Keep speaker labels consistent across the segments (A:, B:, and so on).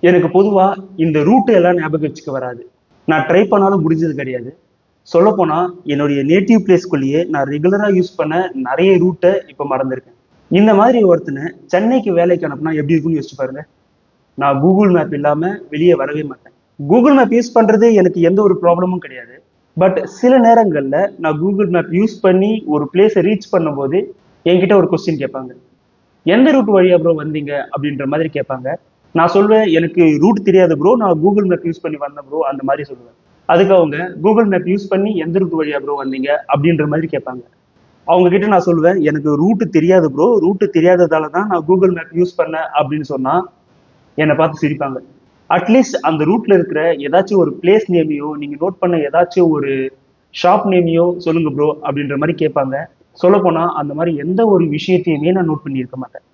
A: எனக்கு பொதுவா இந்த ரூட் எல்லாம் ஞாபகம் வச்சுக்க வராது. நான் ட்ரை பண்ணாலும் முடிஞ்சது கிடையாது. சொல்லப்போனா என்னுடைய நேட்டிவ் பிளேஸ்க்குள்ளேயே நான் ரெகுலரா யூஸ் பண்ண நிறைய ரூட்டை இப்ப மறந்திருக்கேன். இந்த மாதிரி ஒருத்தனை சென்னைக்கு வேலைக்கு அனுப்புனா எப்படி இருக்கும்னு யோசிச்சு பாருங்க. நான் கூகுள் மேப் இல்லாம வெளியே வரவே மாட்டேன். கூகுள் மேப் யூஸ் பண்றது எனக்கு எந்த ஒரு ப்ராப்ளமும் கிடையாது. பட் சில நேரங்கள்ல நான் கூகுள் மேப் யூஸ் பண்ணி ஒரு பிளேஸை ரீச் பண்ணும்போது என்கிட்ட ஒரு கொஸ்டின் கேட்பாங்க. எந்த ரூட் வழியா ப்ரோ வந்தீங்க அப்படின்ற மாதிரி கேட்பாங்க. நான் சொல்வேன், எனக்கு ரூட் தெரியாது ப்ரோ, நான் கூகுள் மேப் யூஸ் பண்ணி வந்தேன் ப்ரோ, அந்த மாதிரி சொல்லுவேன். அதுக்கு அவங்க கூகுள் மேப் யூஸ் பண்ணி எந்த ரூட் வழியா ப்ரோ வந்தீங்க அப்படின்ற மாதிரி கேட்பாங்க. அவங்க கிட்ட நான் சொல்லுவேன், எனக்கு ரூட் தெரியாது ப்ரோ, ரூட் தெரியாததால தான் நான் கூகுள் மேப் யூஸ் பண்ணேன் அப்படின்னு சொன்னா என்னை பார்த்து சிரிப்பாங்க. அட்லீஸ்ட் அந்த ரூட்ல இருக்கிற ஏதாச்சும் ஒரு பிளேஸ் நேமையோ நீங்க நோட் பண்ண ஏதாச்சும் ஒரு ஷாப் நேமையோ சொல்லுங்க ப்ரோ அப்படின்ற மாதிரி கேட்பாங்க. சொல்ல போனா அந்த மாதிரி எந்த ஒரு விஷயத்தையுமே நான் நோட் பண்ணி இருக்க மாட்டேன்.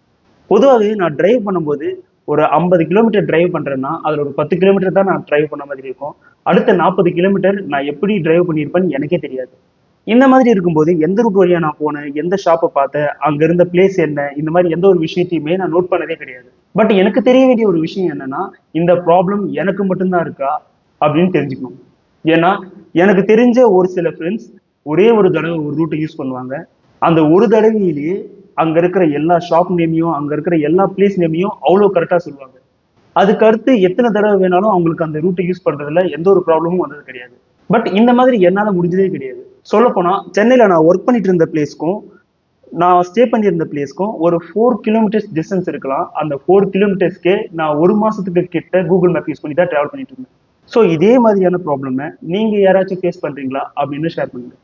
A: பொதுவாகவே நான் டிரைவ் பண்ணும்போது ஒரு 50 கிலோமீட்டர் டிரைவ் பண்றேன்னா அதுல ஒரு 10 கிலோமீட்டர் தான் நான் டிரைவ் பண்ண மாதிரி இருக்கும். அடுத்த 40 கிலோமீட்டர் நான் எப்படி டிரைவ் பண்ணியிருப்பேன்னு எனக்கே தெரியாது. இந்த மாதிரி இருக்கும்போது எந்த ரூட் வழியா நான் போனேன், எந்த ஷாப்பை பார்த்தேன், அங்க இருந்த பிளேஸ் என்ன, இந்த மாதிரி எந்த ஒரு விஷயத்தையுமே நான் நோட் பண்ணதே கிடையாது. பட் எனக்கு தெரிய வேண்டிய ஒரு விஷயம் என்னன்னா, இந்த ப்ராப்ளம் எனக்கு மட்டும்தான் இருக்கா அப்படின்னு தெரிஞ்சுக்கணும். ஏன்னா எனக்கு தெரிஞ்ச ஒரு சில ஃப்ரெண்ட்ஸ் ஒரே ஒரு தடவை ஒரு ரூட்டை யூஸ் பண்ணுவாங்க. அந்த ஒரு தடவையிலேயே அங்க இருக்கிற எல்லா ஷாப் நேமையும் அங்க இருக்கிற எல்லா பிளேஸ் நேமையும் அவ்வளவு கரெக்டா சொல்லுவாங்க. அதுக்கு அடுத்து எத்தனை தடவை வேணாலும் அவங்களுக்கு அந்த ரூட்டை யூஸ் பண்றதுல எந்த ஒரு ப்ராப்ளமும் வந்தது கிடையாது. பட் இந்த மாதிரி என்னால முடிஞ்சதே கிடையாது. சொல்ல போனா சென்னையில நான் ஒர்க் பண்ணிட்டு இருந்த பிளேஸ்க்கும் நான் ஸ்டே பண்ணியிருந்த பிளேஸ்க்கும் ஒரு 4 கிலோமீட்டர்ஸ் டிஸ்டன்ஸ் இருக்கலாம். அந்த 4 கிலோமீட்டர்ஸ்க்கே நான் ஒரு மாசத்துக்கு கிட்ட கூகுள் மேப் யூஸ் பண்ணி தான் டிராவல் பண்ணிட்டு இருந்தேன். ஸோ இதே மாதிரியான ப்ராப்ளமை நீங்க யாராச்சும் ஃபேஸ் பண்றீங்களா அப்படின்னு ஷேர் பண்ணுங்க.